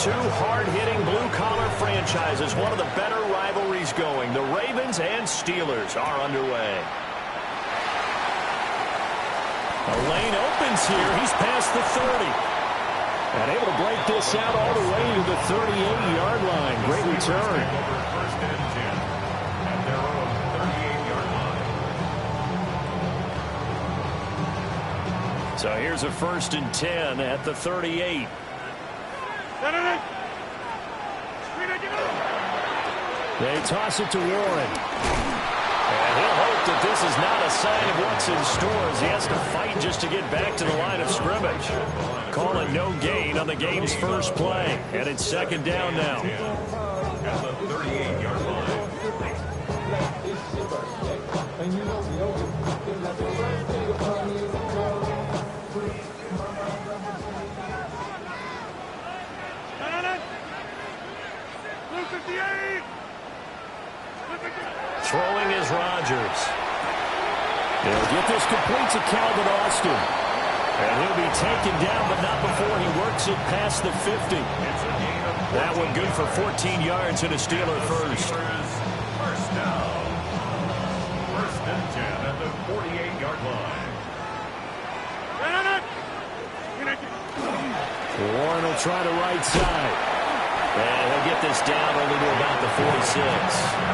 two hard-hitting blue-collar franchises. One of the better rivalries going. The Ravens and Steelers are underway. A lane opens here. He's past the 30. And able to break this out all the way to the 38-yard line. Great return. First and 10 at their own 38-yard line. So here's a 1st and 10 at the 38. They toss it to Warren. And he'll hope that this is not a sign of what's in store as he has to fight just to get back to the line of scrimmage. Call it no gain on the game's first play. And it's 2nd down now. At the 38-yard line. Throwing is Rodgers. They'll get this complete to Calvin Austin. And he'll be taken down, but not before he works it past the 50. That one good for 14 yards and a Steeler first. First down. 1st and 10 at the 48-yard line. Warren will try to right side. And he'll get this down only to about the 46.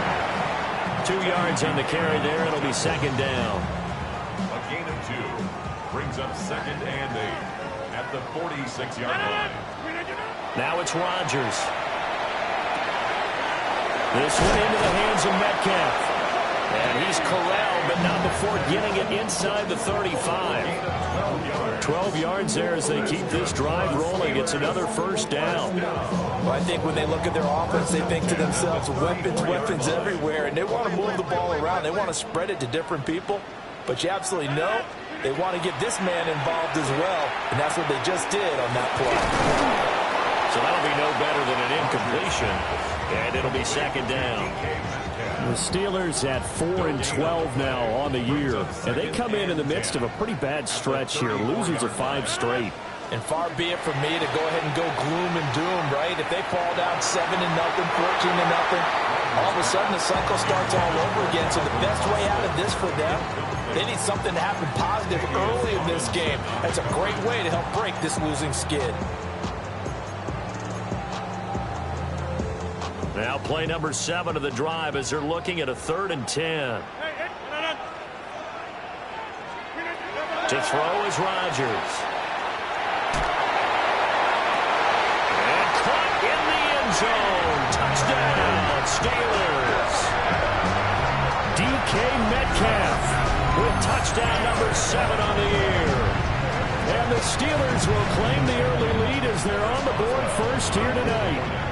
2 yards on the carry there. It'll be 2nd down. A gain of 2 brings up 2nd and 8 at the 46-yard line. Now it's Rodgers. This one into the hands of Metcalf. And he's corralled, but not before getting it inside the 35. 12 yards there as they keep this drive rolling. It's another 1st down. Well, I think when they look at their offense, they think to themselves, weapons everywhere, and they want to move the ball around. They want to spread it to different people, but you absolutely know they want to get this man involved as well, and that's what they just did on that play. So that'll be no better than an incompletion, and it'll be 2nd down. The Steelers at 4-12 now on the year, and they come in the midst of a pretty bad stretch here, losers of 5 straight. And far be it from me to go ahead and go gloom and doom, right? If they fall down 7-0, 14-0, all of a sudden the cycle starts all over again. So the best way out of this for them, they need something to happen positive early in this game. That's a great way to help break this losing skid. Now play number 7 of the drive as they're looking at a 3rd and 10. To throw is Rodgers. And caught in the end zone. Touchdown, Steelers. DK Metcalf with touchdown number 7 on the year. And the Steelers will claim the early lead as they're on the board first here tonight.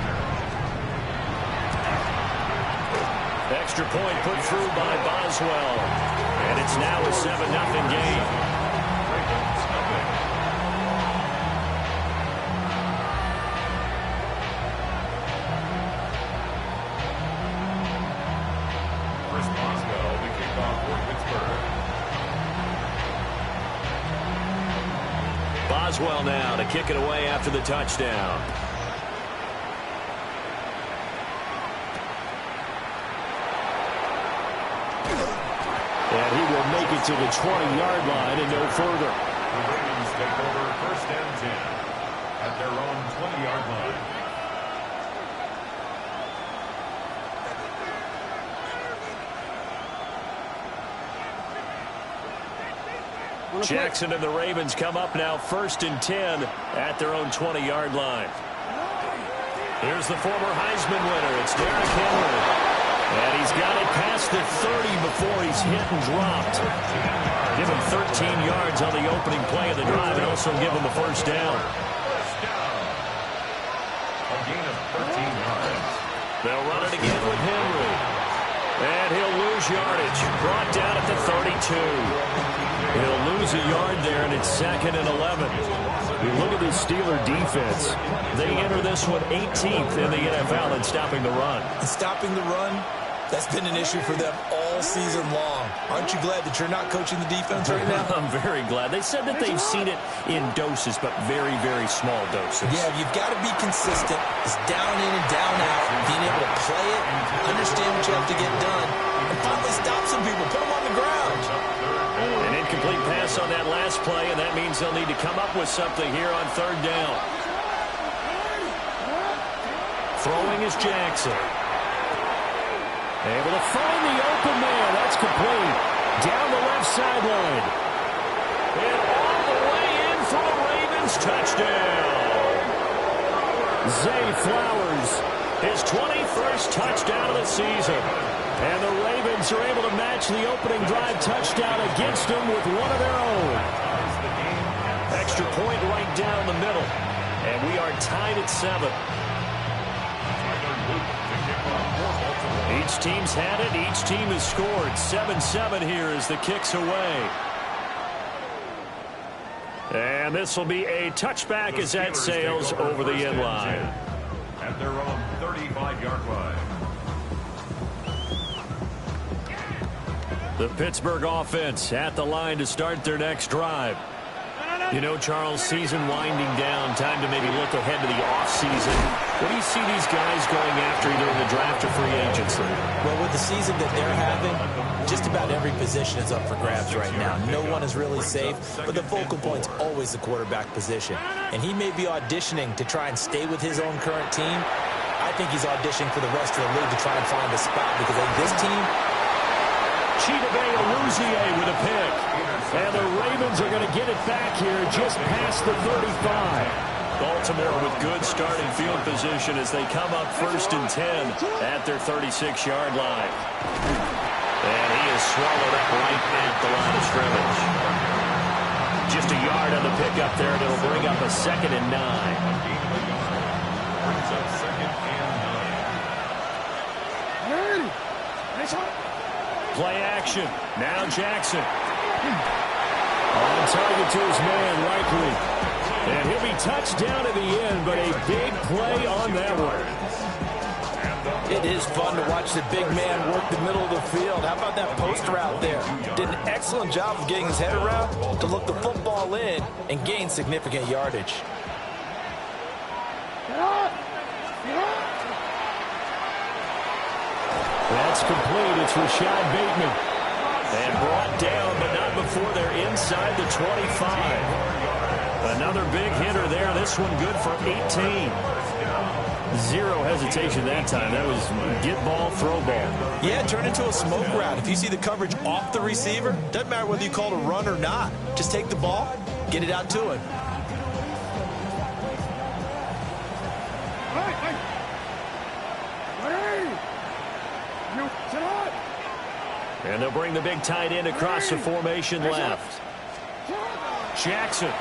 Extra point put through by Boswell. And it's now a 7-0 game. Chris Boswell, the kickoff for Pittsburgh. Boswell now to kick it away after the touchdown. And he will make it to the 20-yard line and no further. The Ravens take over 1st and 10 at their own 20-yard line. Jackson and the Ravens come up now 1st and 10 at their own 20-yard line. Here's the former Heisman winner. It's Derrick Henry. And he's got it past the 30 before he's hit and dropped. Give him 13 yards on the opening play of the drive and also give him a 1st down. First down. A gain of 13 yards. They'll run it again with Henry. And he'll lose yardage. Brought down at the 32. He'll lose a yard there, and it's 2nd and 11. You look at this Steeler defense. They enter this one 18th in the NFL in stopping the run. And stopping the run That's been an issue for them all season long. Aren't you glad that you're not coaching the defense right now? I'm very glad. They said that they've seen it in doses, but very, very small doses. Yeah, you've got to be consistent. It's down in and down out. Being able to play it, understand what you have to get done, and finally stop some people, put them on the ground. An incomplete pass on that last play, and that means they'll need to come up with something here on third down. Throwing is Jackson. Able to find the open man. That's complete. Down the left sideline. And all the way in for the Ravens. Touchdown. Zay Flowers, his 21st touchdown of the season. And the Ravens are able to match the opening drive touchdown against them with one of their own. Extra point right down the middle. And we are tied at 7. Each team's had it. Each team has scored. 7-7 here as the kick's away. And this will be a touchback as that sails over the end line. At their own 35-yard line. The Pittsburgh offense at the line to start their next drive. You know, Charles, season winding down, time to maybe look ahead to the offseason. What do you see these guys going after either in the draft or free agency? Well, with the season that they're having, just about every position is up for grabs right now. No one is really safe, but the focal point's always the quarterback position. And he may be auditioning to try and stay with his own current team. I think he's auditioning for the rest of the league to try and find a spot because I think this team... Chidobe Awuzie with a pick. And the Ravens are going to get it back here just past the 35. Baltimore with good starting field position as they come up 1st and 10 at their 36-yard line. And he is swallowed up right at the line of scrimmage. Just a yard on the pickup there, and it'll bring up a 2nd and 9. Brings up 2nd and 9. Play action. Now Jackson. On target to his man, Likely. And he'll be touched down at the end, but a big play on that one. It is fun to watch the big man work the middle of the field. How about that post route there? Did an excellent job of getting his head around to look the football in and gain significant yardage. That's complete. It's Rashad Bateman. And brought down, but not before they're inside the 25. Another big hitter there. This one good for 18. Zero hesitation that time. That was get ball, throw ball. Yeah, turn into a smoke route. If you see the coverage off the receiver, doesn't matter whether you call it a run or not. Just take the ball, get it out to him. And they'll bring the big tight end across the formation left. Jackson.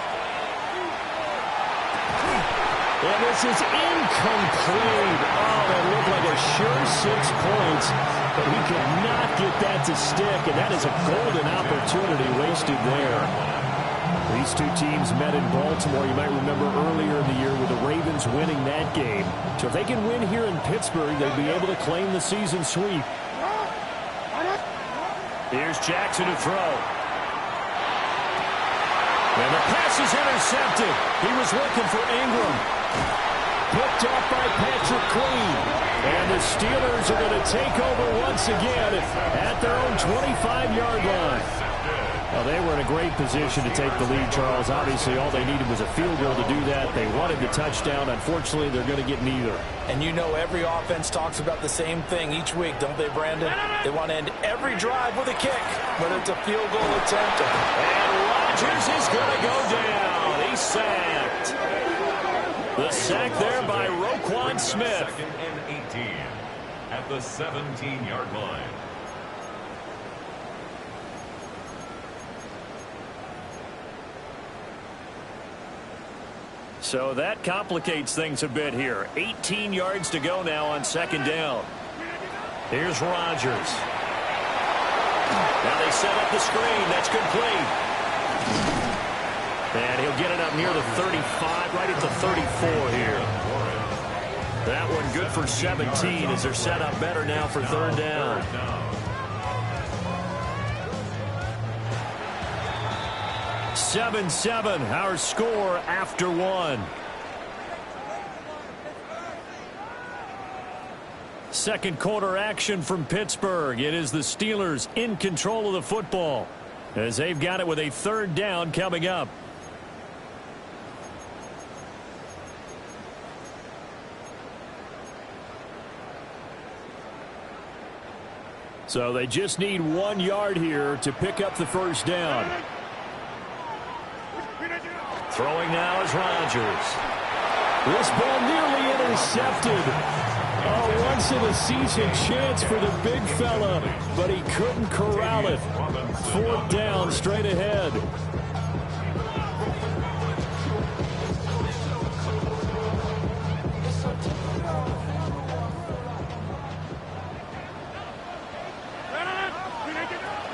And this is incomplete. Oh, that looked like a sure 6 points, but he could not get that to stick, and that is a golden opportunity wasted there. These two teams met in Baltimore. You might remember earlier in the year with the Ravens winning that game. So if they can win here in Pittsburgh, they'd be able to claim the season sweep. Here's Jackson to throw. And the pass is intercepted. He was looking for Ingram. Picked off by Patrick Queen. And the Steelers are going to take over once again at their own 25-yard line. Well, they were in a great position to take the lead, Charles. Obviously, all they needed was a field goal to do that. They wanted the touchdown. Unfortunately, they're going to get neither. And you know every offense talks about the same thing each week, don't they, Brandon? They want to end every drive with a kick, whether it's a field goal attempt. And Rodgers is going to go down. He's sacked. The sack there by Roquan Smith. 2nd and 18 at the 17-yard line. So that complicates things a bit here. 18 yards to go now on 2nd down. Here's Rodgers. Now they set up the screen. That's complete. And he'll get it up near the 35, right at the 34 here. That one good for 17 as they're set up better now for third down. 7-7, our score after one. Second quarter action from Pittsburgh. It is the Steelers in control of the football as they've got it with a third down coming up. So they just need 1 yard here to pick up the first down. Throwing now is Rodgers. This ball nearly intercepted. A once-in-a-season chance for the big fella, but he couldn't corral it. Fourth down straight ahead.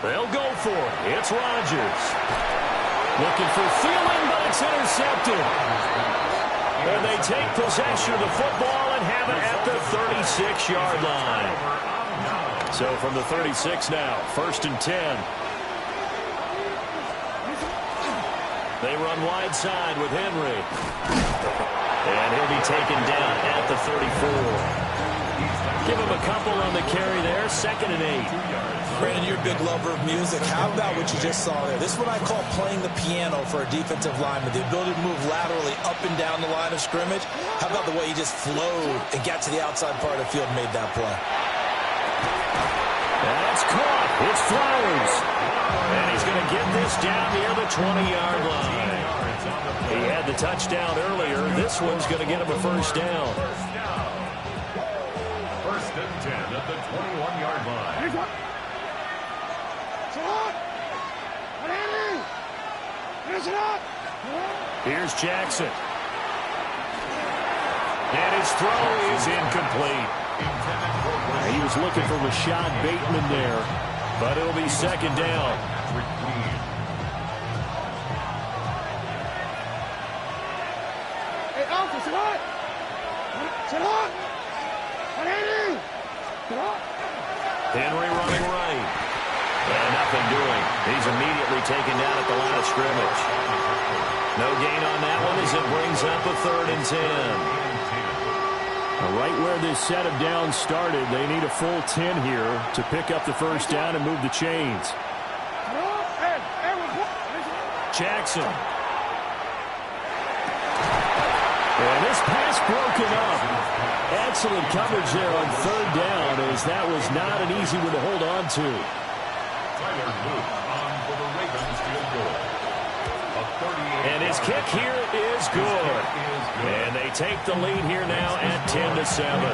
They'll go for it. It's Rodgers. Looking for Thielen, but it's intercepted. And they take possession of the football and have it at the 36-yard line. So from the 36 now, 1st and 10. They run wide side with Henry. And he'll be taken down at the 34. Give him a couple on the carry there, 2nd and 8. Brandon, you're a big lover of music. How about what you just saw there? This is what I call playing the piano for a defensive lineman. The ability to move laterally up and down the line of scrimmage. How about the way he just flowed and got to the outside part of the field and made that play? That's caught. It's Flowers. And he's going to get this down near the 20-yard line. He had the touchdown earlier. This one's going to get him a first down. 1st and 10 at the 21-yard line. Here's Jackson. And his throw is incomplete. He was looking for Rashad Bateman there, but it'll be 2nd down. Henry running right. And nothing doing. He's immediately taken down at the line of scrimmage. No gain on that one as it brings up a 3rd and 10. Right where this set of downs started, they need a full 10 here to pick up the first down and move the chains. Jackson. And this pass broken up. Excellent coverage there on 3rd down as that was not an easy one to hold on to. Tyler Luke on for the Ravens field goal. And his kick here is good. And they take the lead here now at 10-7.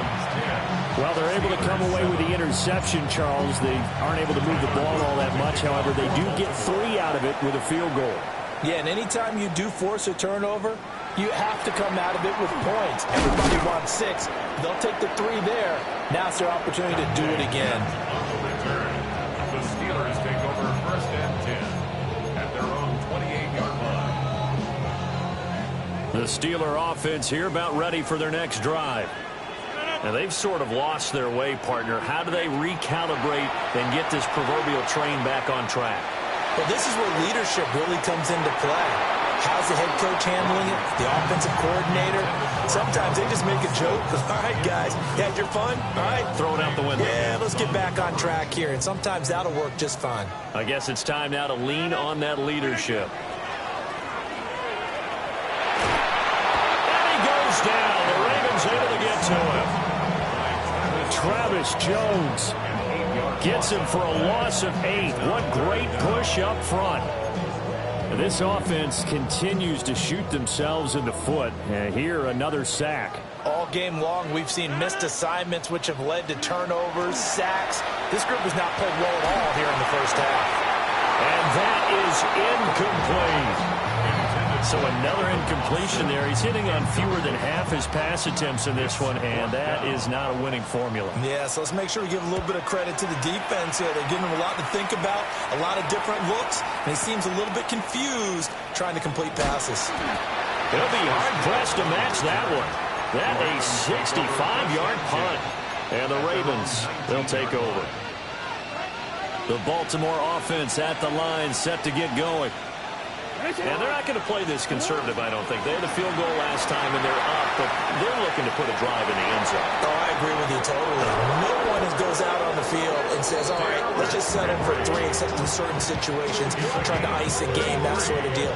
Well, they're able to come away with the interception, Charles. They aren't able to move the ball all that much. However, they do get 3 out of it with a field goal. Yeah, and anytime you do force a turnover, you have to come out of it with points. Everybody wants 6. They'll take the 3 there. Now it's their opportunity to do it again. On the return, the Steelers take over 1st and 10 at their own 28-yard line. The Steeler offense here about ready for their next drive. Now they've sort of lost their way, partner. How do they recalibrate and get this proverbial train back on track? Well, this is where leadership really comes into play. How's the head coach handling it? The offensive coordinator? Sometimes they just make a joke. All right, guys, you had your fun? All right. Throw it out the window. Yeah, let's get back on track here. And sometimes that'll work just fine. I guess it's time now to lean on that leadership. And he goes down. The Ravens able to get to him. Travis Jones gets him for a loss of 8. What great push up front. This offense continues to shoot themselves in the foot. And here, another sack. All game long, we've seen missed assignments, which have led to turnovers, sacks. This group has not played well at all here in the first half. And that is incomplete. So another incompletion there. He's hitting on fewer than half his pass attempts in this one, and that is not a winning formula. Yeah, so let's make sure we give a little bit of credit to the defense here. They're giving him a lot to think about, a lot of different looks, and he seems a little bit confused trying to complete passes. He'll be hard-pressed to match that one. That a 65-yard punt. And the Ravens, they'll take over. The Baltimore offense at the line, set to get going. And they're not going to play this conservative, I don't think. They had a field goal last time, and they're up, but they're looking to put a drive in the end zone. Oh, I agree with you totally. No one goes out on the field and says, all right, let's just settle for 3, except in certain situations, trying to ice a game, that sort of deal.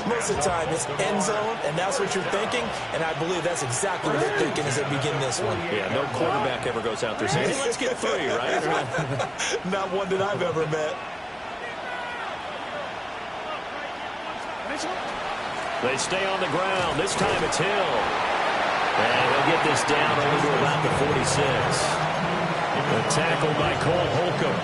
Most of the time, it's end zone, and that's what you're thinking, and I believe that's exactly what they're thinking as they begin this one. Yeah, no quarterback ever goes out there saying, hey, let's get 3, right? Not one that I've ever met. They stay on the ground. This time it's Hill. And he'll get this down only to about the 46. The tackle by Cole Holcomb.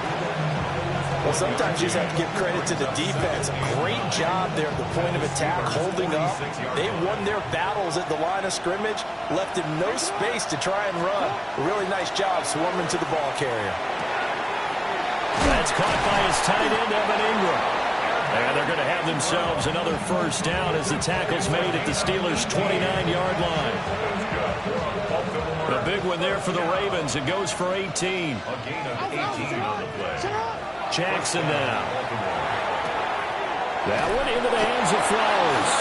Well, sometimes you just have to give credit to the defense. Great job there at the point of attack, holding up. They won their battles at the line of scrimmage, left him no space to try and run. A really nice job swarming to the ball carrier. That's caught by his tight end, Evan Ingram. And they're going to have themselves another first down as the tackle's made at the Steelers' 29-yard line. A big one there for the Ravens. It goes for 18. A gain of 18 on the play. Jackson now. That one into the hands of Flowers.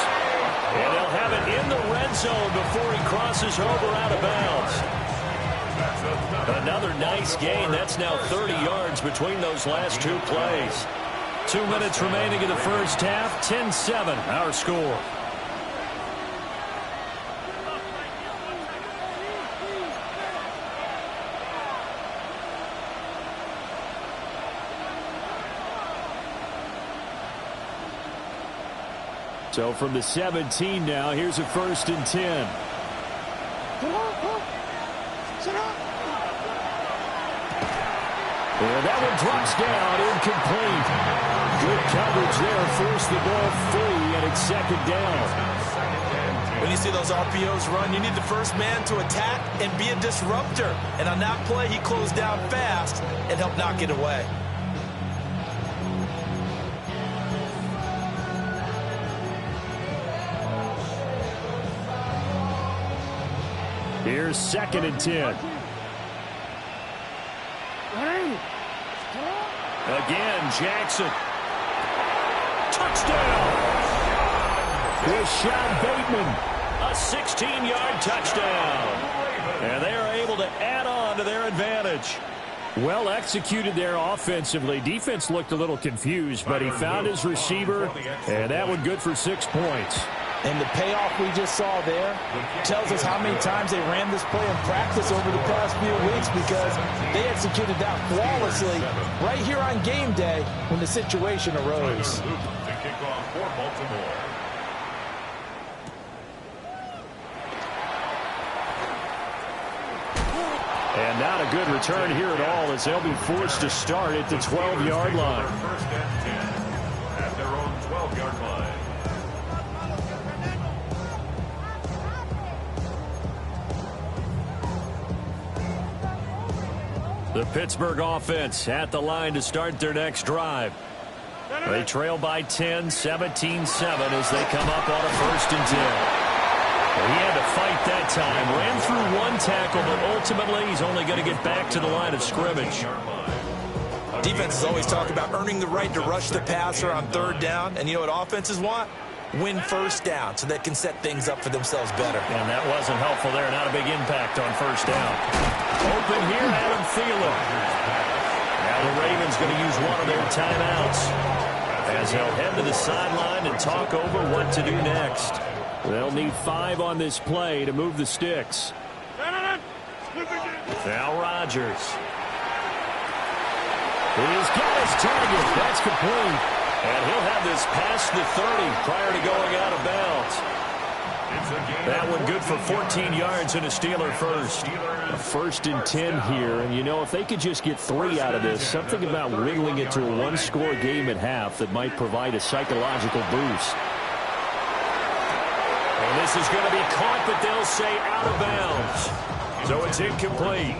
And they'll have it in the red zone before he crosses over out of bounds. Another nice gain. That's now 30 yards between those last 2 plays. 2 minutes remaining in the first half. 10-7, our score. So from the 17 now, here's a 1st and 10. And that one drops down, incomplete. Good coverage there, forced the ball free, and it's 2nd down. When you see those RPOs run, you need the first man to attack and be a disruptor. And on that play, he closed down fast and helped knock it away. Here's 2nd and 10. Again, Jackson. Touchdown! Rashad Bateman, a 16-yard touchdown. And they are able to add on to their advantage. Well executed there offensively. Defense looked a little confused, but he found his receiver, and that one good for 6 points. And the payoff we just saw there tells us how many times they ran this play in practice over the past few weeks, because they executed that flawlessly right here on game day when the situation arose. And not a good return here at all, as they'll be forced to start at the 12-yard line. 1st and 10 at their own 12-yard line. The Pittsburgh offense at the line to start their next drive. They trail by 10, 17-7 as they come up on a 1st and 10. He had to fight that time. Ran through 1 tackle, but ultimately he's only going to get back to the line of scrimmage. Defenses always talk about earning the right to rush the passer on 3rd down. And you know what offenses want? Win 1st down so they can set things up for themselves better. And that wasn't helpful there. Not a big impact on 1st down. Open here, Adam Thielen. Now the Ravens going to use one of their timeouts as they'll head to the sideline and talk over what to do next. They'll need 5 on this play to move the sticks. Now Rodgers. He's got his target. That's complete. And he'll have this past the 30 prior to going out of bounds. That one good for 14 yards and a Steeler first. A 1st and 10 here. And, you know, if they could just get 3 out of this, something about wiggling it to a 1-score game at half that might provide a psychological boost. And this is going to be caught, but they'll say out of bounds. So it's incomplete.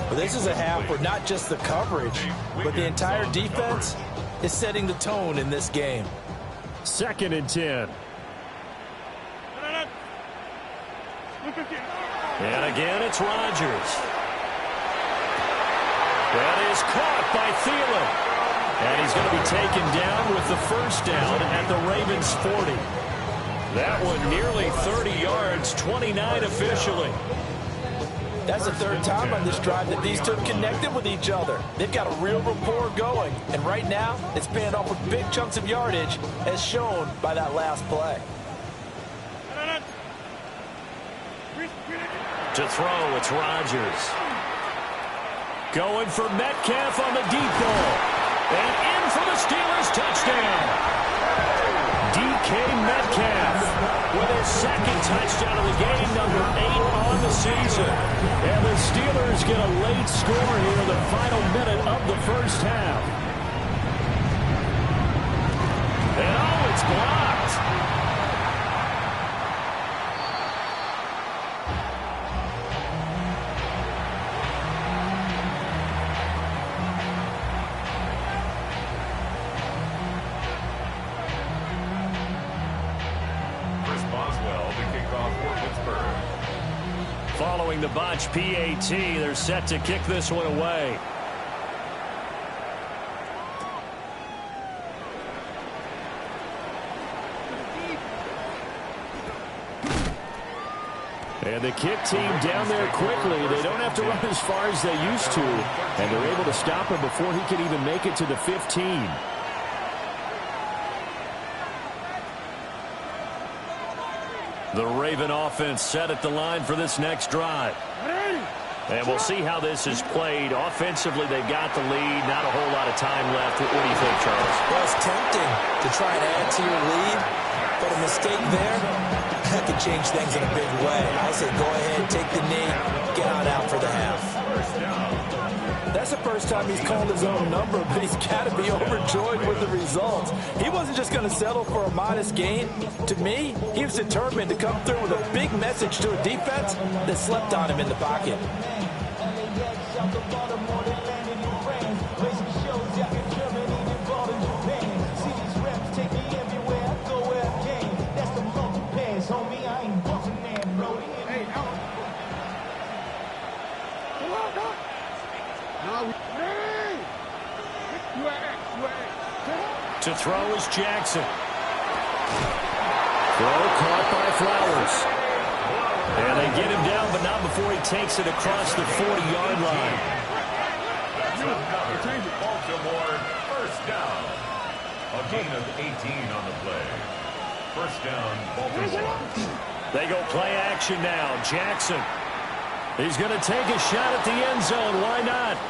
Well, this is a half where not just the coverage, but the entire defense is setting the tone in this game. 2nd and 10. And again, it's Rodgers. That is caught by Thielen. And he's going to be taken down with the first down at the Ravens' 40. That one nearly 30 yards, 29 officially. That's the third time on this drive that these two have connected with each other. They've got a real rapport going. And right now, it's paying off with big chunks of yardage, as shown by that last play. To throw, it's Rodgers. Going for Metcalf on the deep ball. And in for the Steelers touchdown. DK Metcalf with his second touchdown of the game, number 8 on the season. And the Steelers get a late score here in the final minute of the first half. And oh, it's blocked. Following the botch PAT, they're set to kick this one away. And the kick team down there quickly. They don't have to run as far as they used to. And they're able to stop him before he can even make it to the 15. The Raven offense set at the line for this next drive. And we'll see how this is played. Offensively, they've got the lead. Not a whole lot of time left. What do you think, Charles? Well, it's tempting to try and add to your lead, but a mistake there, that could change things in a big way. I say go ahead, take the knee, get on out for the half. That's the first time he's called his own number, but he's got to be overjoyed with the results. He wasn't just going to settle for a modest gain. To me, he was determined to come through with a big message to a defense that slept on him in the pocket. To throw is Jackson. Throw caught by Flowers. And they get him down, but not before he takes it across the 40-yard line. Baltimore first down. A gain of 18 on the play. First down, Baltimore. They go play action now. Jackson. He's going to take a shot at the end zone. Why not?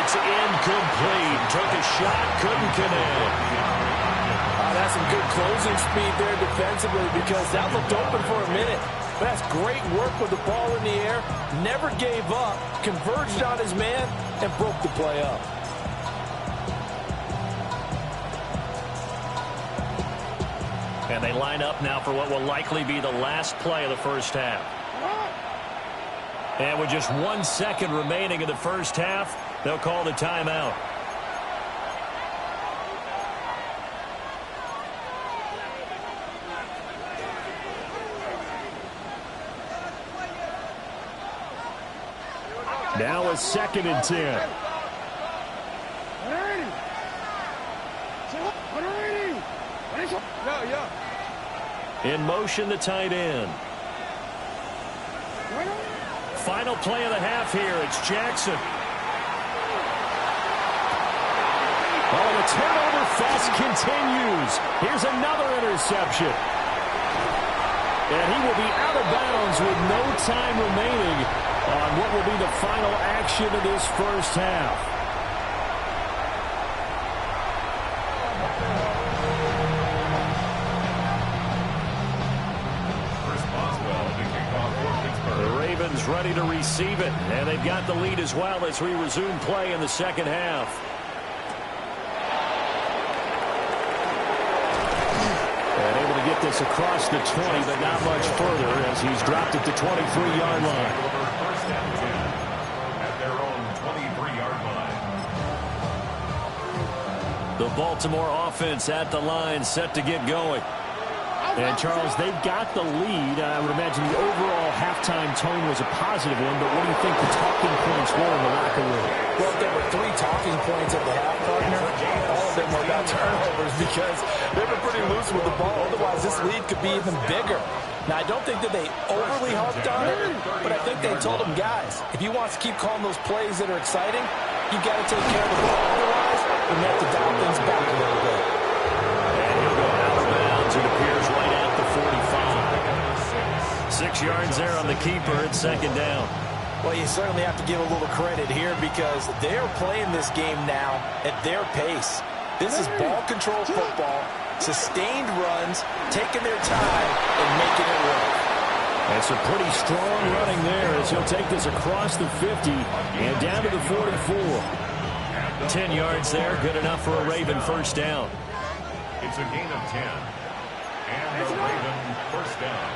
It's incomplete. Took a shot, couldn't connect. That's some good closing speed there defensively because that looked open for a minute. But that's great work with the ball in the air. Never gave up, converged on his man, and broke the play up. And they line up now for what will likely be the last play of the first half. And with just 1 second remaining in the first half, they'll call the timeout. Now a 2nd and 10. In motion, the tight end. Final play of the half here. It's Jackson. Oh, the turnover fest continues. Here's another interception. And he will be out of bounds with no time remaining on what will be the final action of this first half. Ready to receive it, and they've got the lead as well as we resume play in the second half. And able to get this across the 20, but not much further as he's dropped it to 23-yard line. First and 10 at their own 23-yard line. The Baltimore offense at the line, set to get going. And, Charles, they've got the lead. I would imagine the overall halftime tone was a positive one, but what do you think the talking points were in the locker room? Well, there were 3 talking points at the half, partner. All of them were about turnovers because they were pretty loose with the ball. Otherwise, this lead could be even bigger. Now, I don't think that they overly harped on it, but I think they told them, guys, if you want to keep calling those plays that are exciting, you've got to take care of the ball. Otherwise, we have to dial things back a little bit. And he'll go out of bounds. It appears right at the 45. 6 yards there on the keeper at second down. Well, you certainly have to give a little credit here because they're playing this game now at their pace. This is ball control football, sustained runs, taking their time and making it work. That's a pretty strong running there as he'll take this across the 50 and down to the 44. 10 yards there, good enough for a Raven first down. It's a gain of 10. And a Raven first down.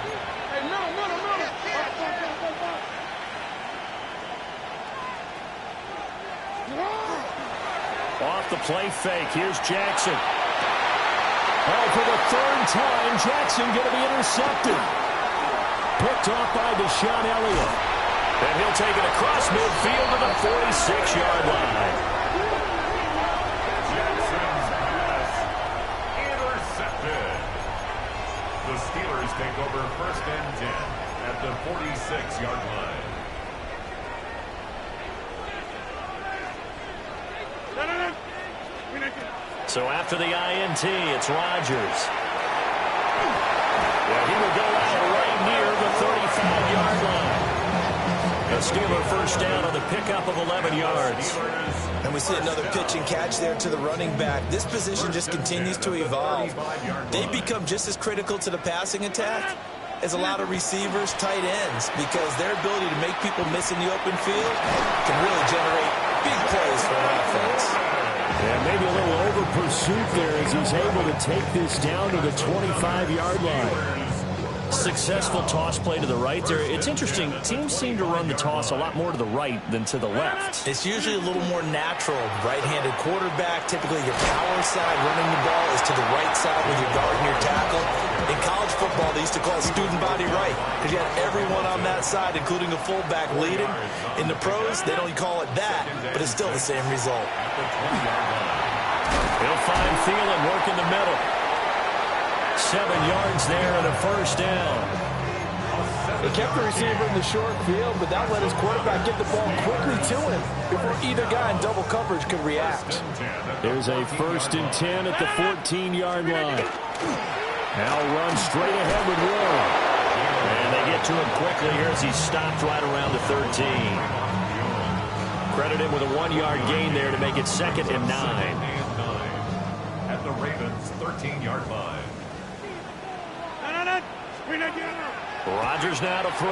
Off the play fake, here's Jackson. Oh, for the 3rd time, Jackson going to be intercepted. Picked off by Deshaun Elliott. And he'll take it across midfield to the 46-yard line. Jackson's pass intercepted. The Steelers take over first and 10 at the 46-yard line. So after the INT, it's Rodgers. Well, he will go out right near the 35-yard line. A Steeler first down on the pickup of 11 yards. And we see another pitch and catch there to the running back. This position just continues to evolve. They become just as critical to the passing attack as a lot of receivers, tight ends, because their ability to make people miss in the open field can really generate big plays for an offense. And maybe a little over pursuit there as he's able to take this down to the 25-yard line. Successful toss play to the right there. It's interesting. Teams seem to run the toss a lot more to the right than to the left. It's usually a little more natural. Right-handed quarterback, typically your power side running the ball is to the right side with your guard and your tackle. In college football, they used to call it student body right because you had everyone on that side, including a fullback leading. In the pros, they don't call it that, but it's still the same result. He'll find Thielen working the middle. 7 yards there and a first down. They kept the receiver in the short field, but that let his quarterback get the ball quickly to him before either guy in double coverage could react. There's a first and 10 at the 14-yard line. Now run straight ahead with Warren. And they get to him quickly here as he stopped right around the 13. Credit him with a 1-yard gain there to make it 2nd and 9. At the Ravens' 13-yard line. Rodgers now to throw.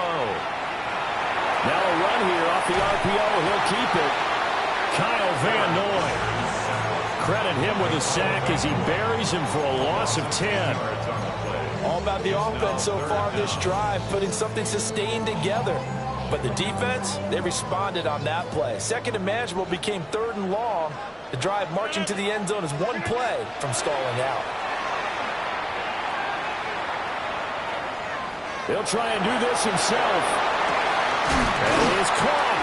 Now a run here off the RPO. He'll keep it. Kyle Van Noy. Credit him with a sack as he buries him for a loss of 10. All about the offense so far this drive, putting something sustained together. But the defense, they responded on that play. 2nd and manageable became 3rd and long. The drive marching to the end zone is one play from stalling out. He'll try and do this himself. And he is caught.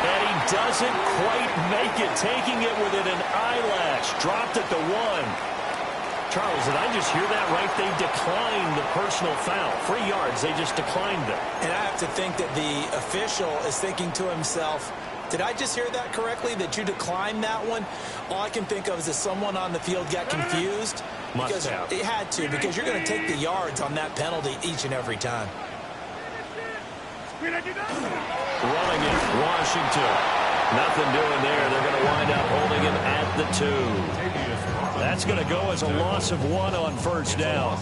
And he doesn't quite make it, taking it within an eyelash. Dropped at the 1. Charles, did I just hear that right? They declined the personal foul. 3 yards, they just declined them. And I have to think that the official is thinking to himself, did I just hear that correctly, that you declined that one? All I can think of is that someone on the field got confused. Must have. It had to, because you're going to take the yards on that penalty each and every time. Running it, Washington. Nothing doing there. They're going to wind up holding him at the 2. That's going to go as a loss of 1 on first down.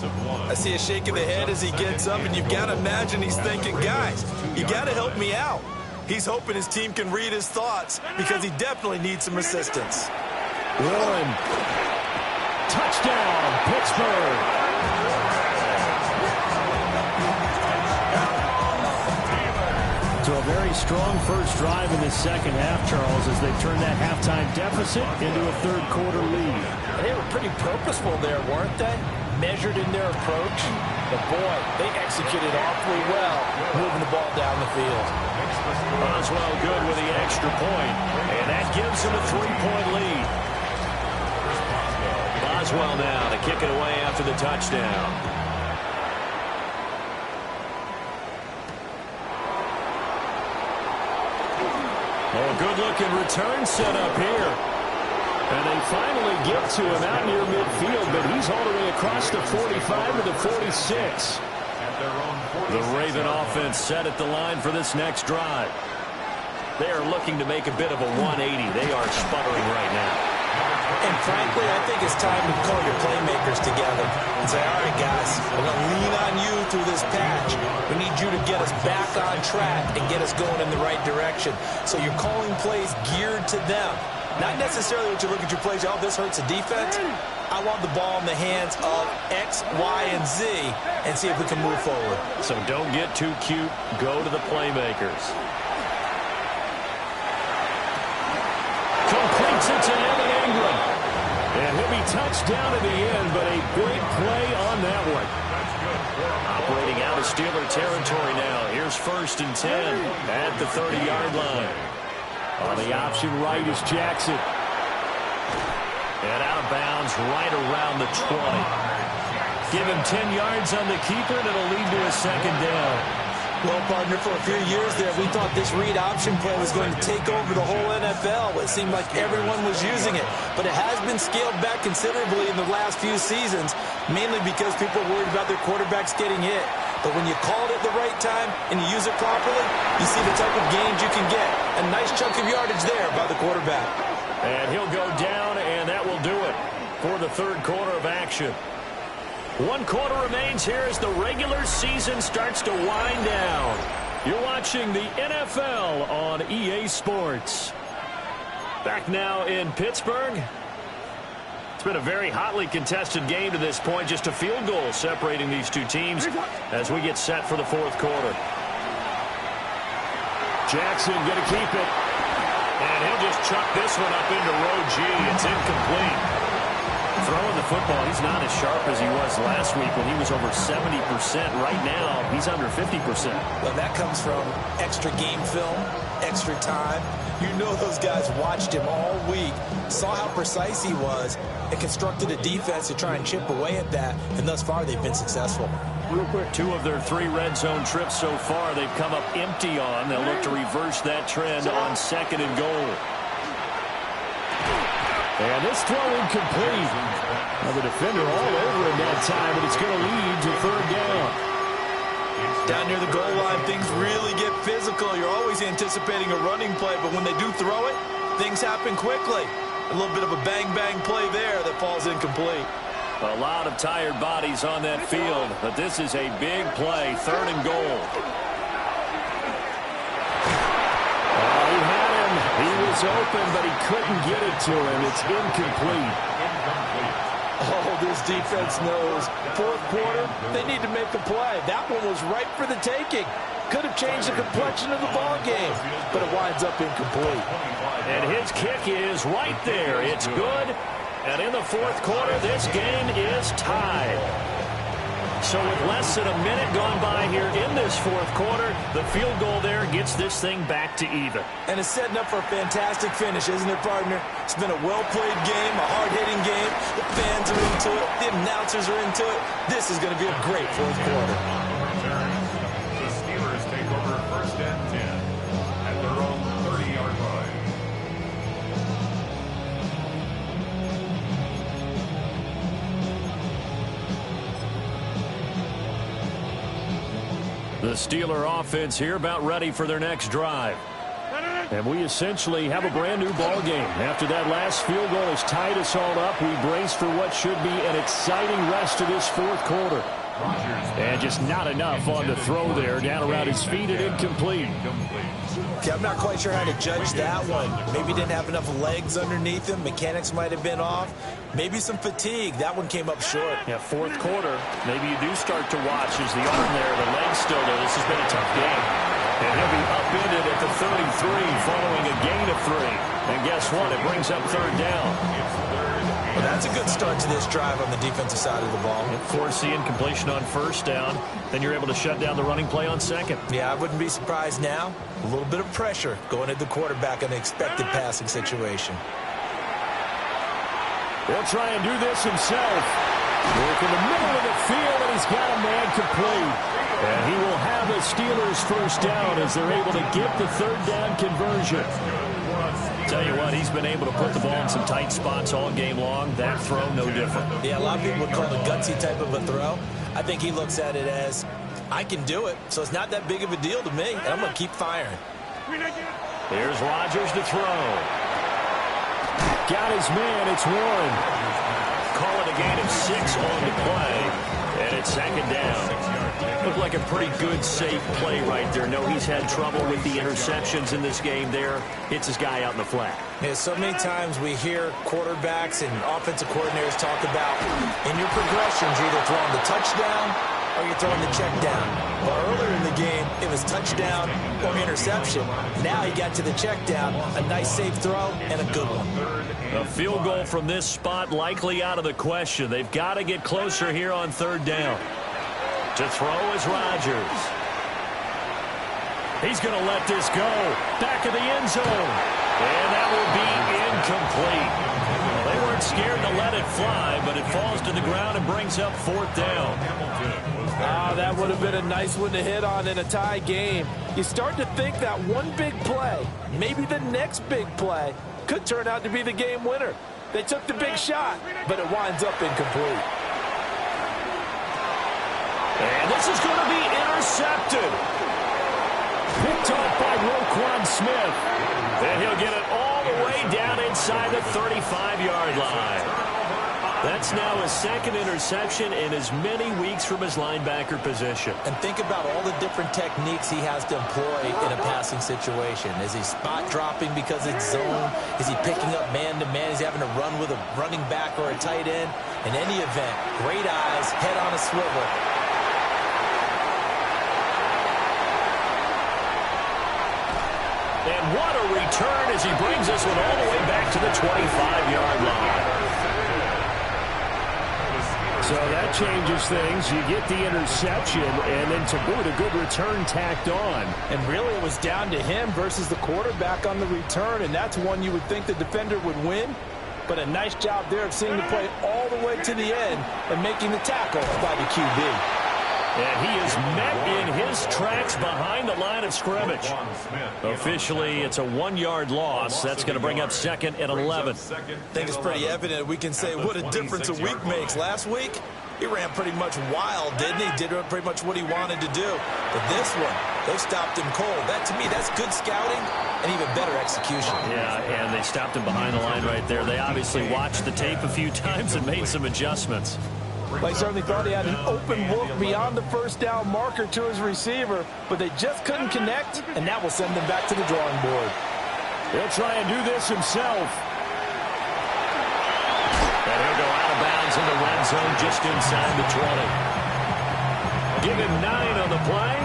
I see a shake of the head as he gets up, and you've got to imagine he's thinking, guys, you got to help me out. He's hoping his team can read his thoughts because he definitely needs some assistance. Warren. Touchdown, Pittsburgh. To a very strong first drive in the second half, Charles, as they turned that halftime deficit into a third-quarter lead. They were pretty purposeful there, weren't they? Measured in their approach. But, boy, they executed awfully well, moving the ball down the field. Boswell good with the extra point, and that gives them a 3-point lead. Boswell now to kick it away after the touchdown. Oh, good-looking return set up here. And they finally get to him out near midfield, but he's all the way across the 45 to the 46. The Raven offense set at the line for this next drive. They are looking to make a bit of a 180. They are sputtering right now. And frankly, I think it's time to call your playmakers together and say, all right, guys, we're going to lean on you through this patch. We need you to get us back on track and get us going in the right direction. So you're calling plays geared to them. Not necessarily what you look at your plays, oh, this hurts the defense. I want the ball in the hands of X, Y, and Z and see if we can move forward. So don't get too cute. Go to the playmakers. Completes it to Evan Ingram. And he'll be touched down in the end, but a big play on that one. Operating out of Steeler territory now. Here's 1st and 10 at the 30-yard line. On the option right is Jackson. And out of bounds right around the 20. Give him 10 yards on the keeper, and it'll lead to a second down. Well, partner, for a few years there, we thought this read option play was going to take over the whole NFL. It seemed like everyone was using it. But it has been scaled back considerably in the last few seasons, mainly because people are worried about their quarterbacks getting hit. But when you call it at the right time and you use it properly, you see the type of gains you can get. A nice chunk of yardage there by the quarterback. And he'll go down, and that will do it for the third quarter of action. 1 quarter remains here as the regular season starts to wind down. You're watching the NFL on EA Sports. Back now in Pittsburgh. It's been a very hotly contested game to this point. Just a field goal separating these two teams as we get set for the fourth quarter. Jackson going to keep it. And he'll just chuck this one up into row G. It's incomplete. Throwing the football, he's not as sharp as he was last week when he was over 70%. Right now, he's under 50%. Well, that comes from extra game film, extra time. You know those guys watched him all week, saw how precise he was, and constructed a defense to try and chip away at that, and thus far they've been successful. Real quick, 2 of their 3 red zone trips so far they've come up empty on. They'll look to reverse that trend on 2nd and goal. And this throw incomplete. Now the defender all over him that time, but it's going to lead to 3rd down. Down near the goal line, things really get physical. You're always anticipating a running play, but when they do throw it, things happen quickly. A little bit of a bang-bang play there that falls incomplete. A lot of tired bodies on that field, but this is a big play, 3rd and goal. He was open, but he couldn't get it to him. It's incomplete. Oh, this defense knows. 4th quarter, they need to make a play. That one was ripe for the taking. Could have changed the complexion of the ball game, but it winds up incomplete. And his kick is right there. It's good. And in the 4th quarter, this game is tied. So with less than a minute gone by here in this 4th quarter, the field goal there gets this thing back to even. And it's setting up for a fantastic finish, isn't it, partner? It's been a well-played game, a hard-hitting game. The fans are into it. The announcers are into it. This is going to be a great 4th quarter. The Steelers take over 1st and 10 at their own 30-yard line. The Steeler offense here about ready for their next drive. And we essentially have a brand new ball game. After that last field goal has tied us all up, we brace for what should be an exciting rest of this 4th quarter. And just not enough on the throw there. Down around his feet and incomplete. Okay, I'm not quite sure how to judge that one. Maybe didn't have enough legs underneath him. Mechanics might have been off. Maybe some fatigue. That one came up short. Yeah, 4th quarter. Maybe you do start to watch as the arm there, the leg's still there. This has been a tough game. And he'll be upended at the 33 following a gain of 3. And guess what? It brings up third down. Well, that's a good start to this drive on the defensive side of the ball. Force the incompletion on first down. Then you're able to shut down the running play on second. Yeah, I wouldn't be surprised now. A little bit of pressure going at the quarterback in the expected passing situation. He'll try and do this himself. Work in the middle of the field, and he's got a man complete. And he will have a Steelers first down as they're able to get the third down conversion. Tell you what, he's been able to put the ball in some tight spots all game long. That throw, no different. Yeah, a lot of people would call it a gutsy type of a throw. I think he looks at it as, I can do it, so it's not that big of a deal to me, and I'm going to keep firing. Here's Rodgers to throw. Got his man, it's Warren. Call it a gain of 6 on the play, and it's second down. Looked like a pretty good, safe play right there. No, he's had trouble with the interceptions in this game there. Hits his guy out in the flat. Yeah, so many times we hear quarterbacks and offensive coordinators talk about in your progressions, you're either throwing the touchdown or you're throwing the check down. Well, earlier in the game, it was touchdown or interception. Now he got to the check down, a nice safe throw, and a good one. A field goal from this spot likely out of the question. They've got to get closer here on third down. To throw is Rodgers. He's going to let this go. Back of the end zone. And that will be incomplete. They weren't scared to let it fly, but it falls to the ground and brings up fourth down. That would have been a nice one to hit on in a tie game. You start to think that one big play, maybe the next big play, could turn out to be the game winner. They took the big shot, but it winds up incomplete. And this is going to be intercepted. Picked off by Roquan Smith. And he'll get it all the way down inside the 35-yard line. That's now his second interception in as many weeks from his linebacker position. And think about all the different techniques he has to employ in a passing situation. Is he spot dropping because it's zone? Is he picking up man-to-man? Is he having to run with a running back or a tight end? In any event, great eyes, head on a swivel. And what a return as he brings this one all the way back to the 25-yard line. So that changes things. You get the interception, and then to boot, a good return tacked on. And really, it was down to him versus the quarterback on the return, and that's one you would think the defender would win. But a nice job there of seeing the play all the way to the end and making the tackle by the QB. And he is met in his tracks behind the line of scrimmage. Officially, it's a 1-yard loss. That's going to bring up second and 11. I think it's pretty evident we can say what a difference a week makes. Last week, he ran pretty much wild, didn't he? Did pretty much what he wanted to do. But this one, they stopped him cold. That, to me, that's good scouting and even better execution. Yeah, and they stopped him behind the line right there. They obviously watched the tape a few times and made some adjustments. They certainly thought he had an open look beyond the first down marker to his receiver, but they just couldn't connect, and that will send them back to the drawing board. He'll try and do this himself. And he'll go out of bounds in the red zone just inside the 20. Give him 9 on the play,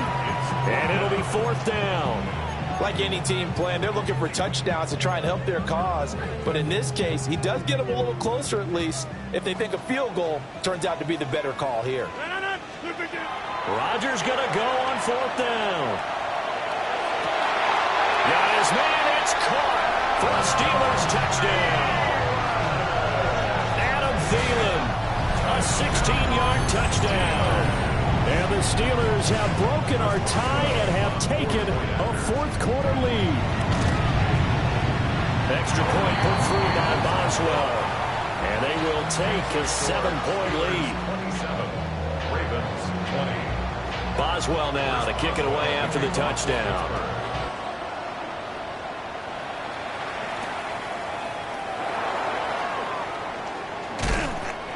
and it'll be fourth down. Like any team playing, they're looking for touchdowns to try and help their cause. But in this case, he does get them a little closer at least if they think a field goal turns out to be the better call here. Rodgers going to go on fourth down. Got his man, it's caught for a Steelers touchdown. Adam Thielen, a 16-yard touchdown. And the Steelers have broken our tie and have taken a fourth-quarter lead. Extra point put through by Boswell. And they will take a 7-point lead. Ravens 20. Boswell now to kick it away after the touchdown.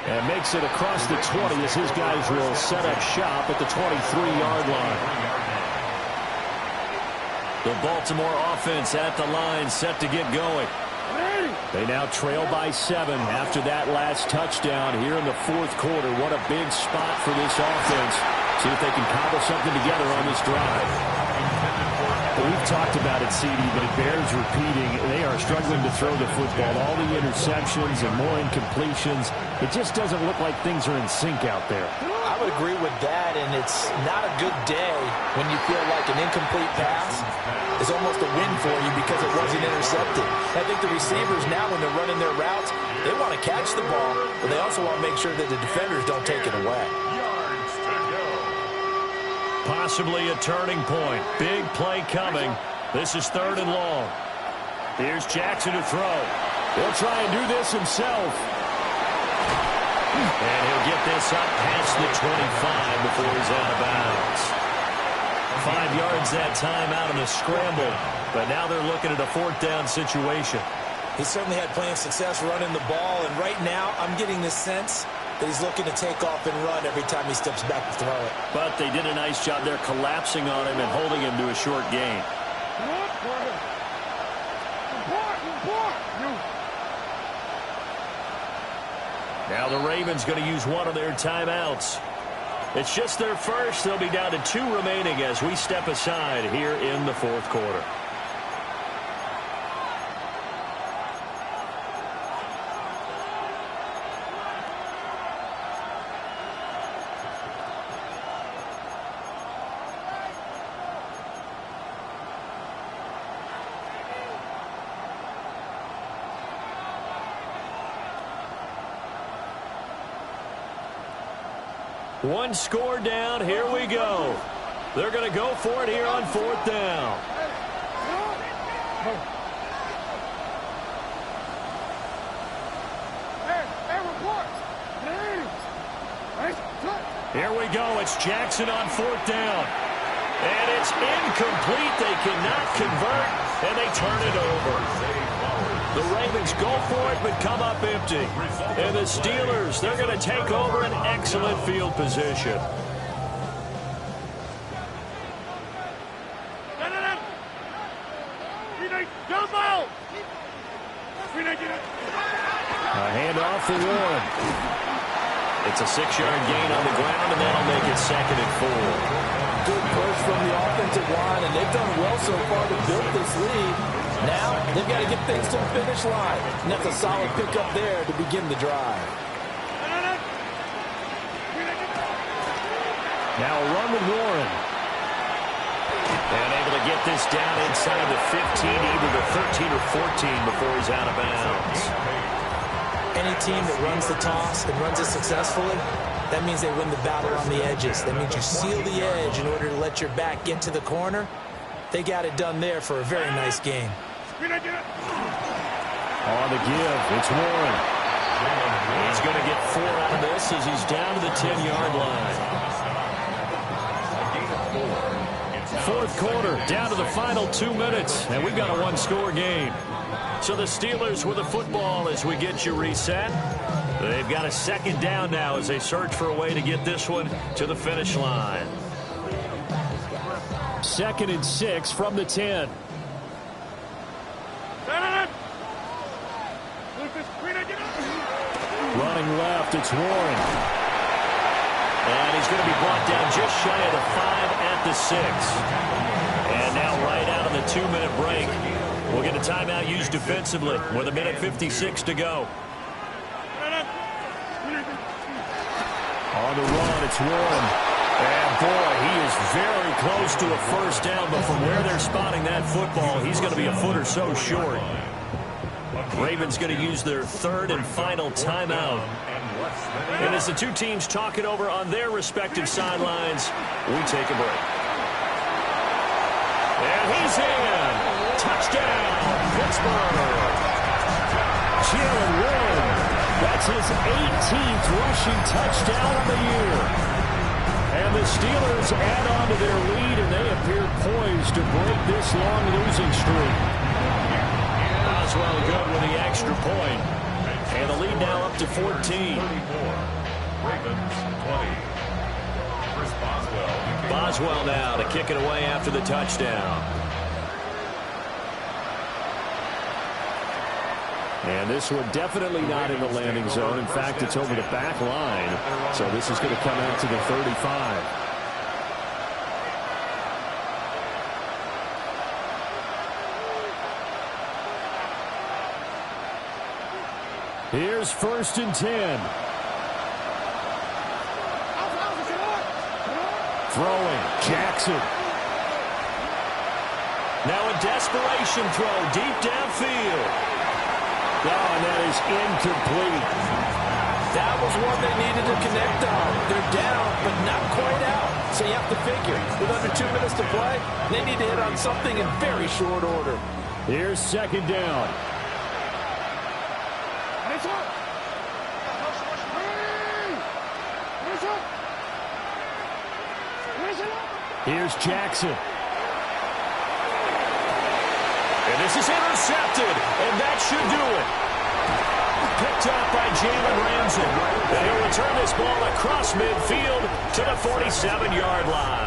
And makes it across the 20 as his guys will set up shop at the 23-yard line. The Baltimore offense at the line, set to get going. They now trail by 7 after that last touchdown here in the fourth quarter. What a big spot for this offense. See if they can cobble something together on this drive. We've talked about it, CD, but it bears repeating. They are struggling to throw the football. All the interceptions and more incompletions. It just doesn't look like things are in sync out there. I would agree with that, and it's not a good day when you feel like an incomplete pass is almost a win for you because it wasn't intercepted. I think the receivers now, when they're running their routes, they want to catch the ball, but they also want to make sure that the defenders don't take it away. Possibly a turning point. Big play coming. This is 3rd and long. Here's Jackson to throw. He'll try and do this himself. And he'll get this up past the 25 before he's out of bounds. 5 yards that time out of the scramble. But now they're looking at a 4th down situation. He certainly had plenty of success running the ball, and right now I'm getting the sense that he's looking to take off and run every time he steps back to throw it. But they did a nice job there collapsing on him and holding him to a short gain. Now the Ravens going to use one of their timeouts. It's just their first. They'll be down to 2 remaining as we step aside here in the 4th quarter. One score down. Here we go. They're going to go for it here on 4th down. Here we go. It's Jackson on 4th down. And it's incomplete. They cannot convert, and they turn it over. The Ravens go for it, but come up empty. And the Steelers, they're going to take over an excellent field position. A handoff for Warren. It's a 6-yard gain on the ground, and that'll make it 2nd and 4. Good push from the offensive line, and they've done well so far to build this lead. Now, they've got to get things to the finish line. And that's a solid pickup there to begin the drive. Now a run with Warren. And able to get this down inside the 15, either the 13 or 14 before he's out of bounds. Any team that runs the toss and runs it successfully, that means they win the battle on the edges. That means you seal the edge in order to let your back get to the corner. They got it done there for a very nice game. On the give, it's Warren. He's going to get 4 out of this as he's down to the 10-yard line. 4th quarter, down to the final 2 minutes, and we've got a 1-score game. So the Steelers with the football as we get you reset. They've got a 2nd down now as they search for a way to get this one to the finish line. 2nd and 6 from the 10. Running left, it's Warren. And he's going to be brought down just shy of the 5 at the 6. And now right out of the 2-minute break, we'll get a timeout used defensively with 1:56 to go. On the run, it's Warren. And boy, he is very close to a 1st down, but from where they're spotting that football, he's going to be a foot or so short. Ravens going to use their 3rd and final timeout. And as the two teams talk it over on their respective sidelines, we take a break. And he's in. Touchdown, Pittsburgh. Jalen Warren. That's his 18th rushing touchdown of the year. And the Steelers add on to their lead, and they appear poised to break this long losing streak. Boswell good with the extra point. And the lead now up to 14. Ravens 20. Chris Boswell. Boswell now to kick it away after the touchdown. And this one definitely not in the landing zone. In fact, it's over the back line. So this is going to come out to the 35. Here's 1st and 10. Throwing, Jackson. Now a desperation throw deep downfield. Oh, and that is incomplete. That was one they needed to connect on. They're down, but not quite out. So you have to figure, with under 2 minutes to play, they need to hit on something in very short order. Here's 2nd down. Here's Jackson. And this is intercepted, and that should do it. Picked up by Jalen Ramsey. And he'll return this ball across midfield to the 47-yard line.